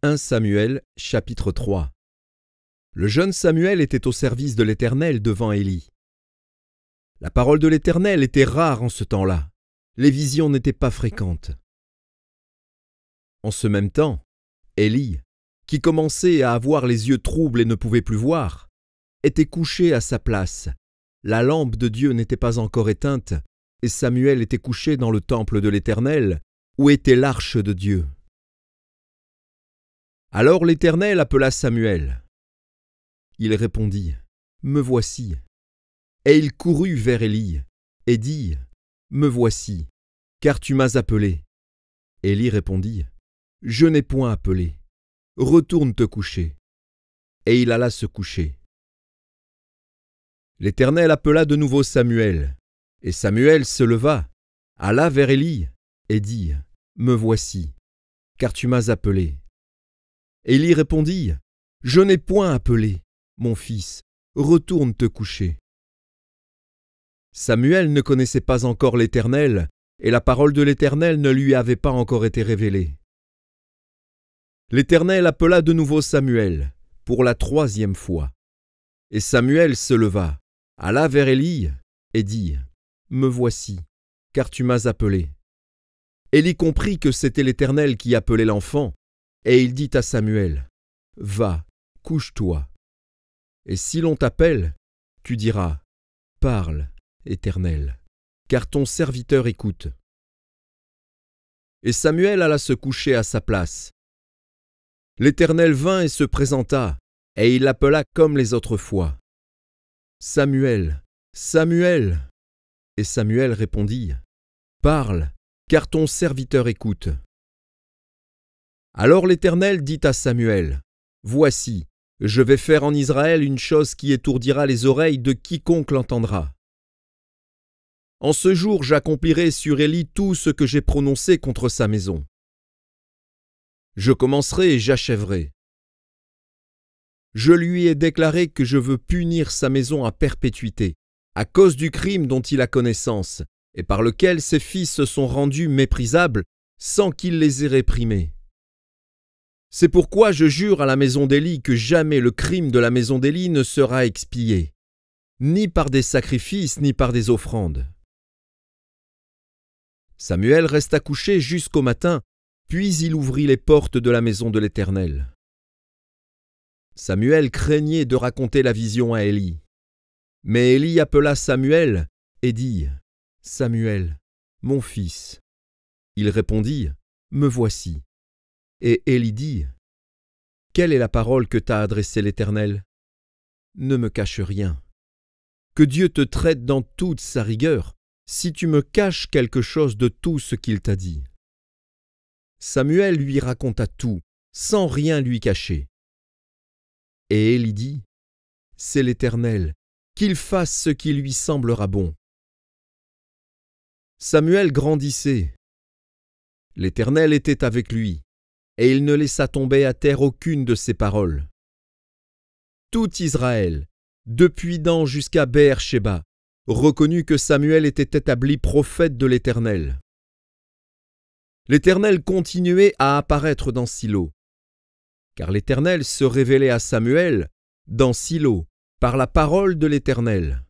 1 Samuel, chapitre 3. Le jeune Samuel était au service de l'Éternel devant Élie. La parole de l'Éternel était rare en ce temps-là. Les visions n'étaient pas fréquentes. En ce même temps, Élie, qui commençait à avoir les yeux troubles et ne pouvait plus voir, était couché à sa place. La lampe de Dieu n'était pas encore éteinte, et Samuel était couché dans le temple de l'Éternel, où était l'arche de Dieu. Alors l'Éternel appela Samuel. Il répondit, « Me voici. » Et il courut vers Élie, et dit, « Me voici, car tu m'as appelé. » Élie répondit, « Je n'ai point appelé. Retourne te coucher. » Et il alla se coucher. L'Éternel appela de nouveau Samuel, et Samuel se leva, alla vers Élie, et dit, « Me voici, car tu m'as appelé. » Élie répondit, « Je n'ai point appelé, mon fils, retourne te coucher. » Samuel ne connaissait pas encore l'Éternel, et la parole de l'Éternel ne lui avait pas encore été révélée. L'Éternel appela de nouveau Samuel, pour la 3e fois. Et Samuel se leva, alla vers Élie, et dit, « Me voici, car tu m'as appelé. » Élie comprit que c'était l'Éternel qui appelait l'enfant, et il dit à Samuel, « Va, couche-toi. Et si l'on t'appelle, tu diras, « Parle, Éternel, car ton serviteur écoute. » Et Samuel alla se coucher à sa place. L'Éternel vint et se présenta, et il l'appela comme les autres fois. « Samuel, Samuel !» Et Samuel répondit, « Parle, car ton serviteur écoute. » Alors l'Éternel dit à Samuel, « Voici, je vais faire en Israël une chose qui étourdira les oreilles de quiconque l'entendra. En ce jour, j'accomplirai sur Élie tout ce que j'ai prononcé contre sa maison. Je commencerai et j'achèverai. Je lui ai déclaré que je veux punir sa maison à perpétuité, à cause du crime dont il a connaissance, et par lequel ses fils se sont rendus méprisables sans qu'il les ait réprimés. C'est pourquoi je jure à la maison d'Élie que jamais le crime de la maison d'Élie ne sera expié, ni par des sacrifices, ni par des offrandes. » Samuel resta couché jusqu'au matin, puis il ouvrit les portes de la maison de l'Éternel. Samuel craignait de raconter la vision à Élie. Mais Élie appela Samuel et dit, « Samuel, mon fils. » Il répondit, « Me voici. » Et Élie dit, « Quelle est la parole que t'a adressée l'Éternel? Ne me cache rien. Que Dieu te traite dans toute sa rigueur, si tu me caches quelque chose de tout ce qu'il t'a dit. » Samuel lui raconta tout, sans rien lui cacher. Et Élie dit, « C'est l'Éternel, qu'il fasse ce qui lui semblera bon. » Samuel grandissait. L'Éternel était avec lui, et il ne laissa tomber à terre aucune de ses paroles. Tout Israël, depuis Dan jusqu'à Beër-Shéba, reconnut que Samuel était établi prophète de l'Éternel. L'Éternel continuait à apparaître dans Silo, car l'Éternel se révélait à Samuel dans Silo par la parole de l'Éternel.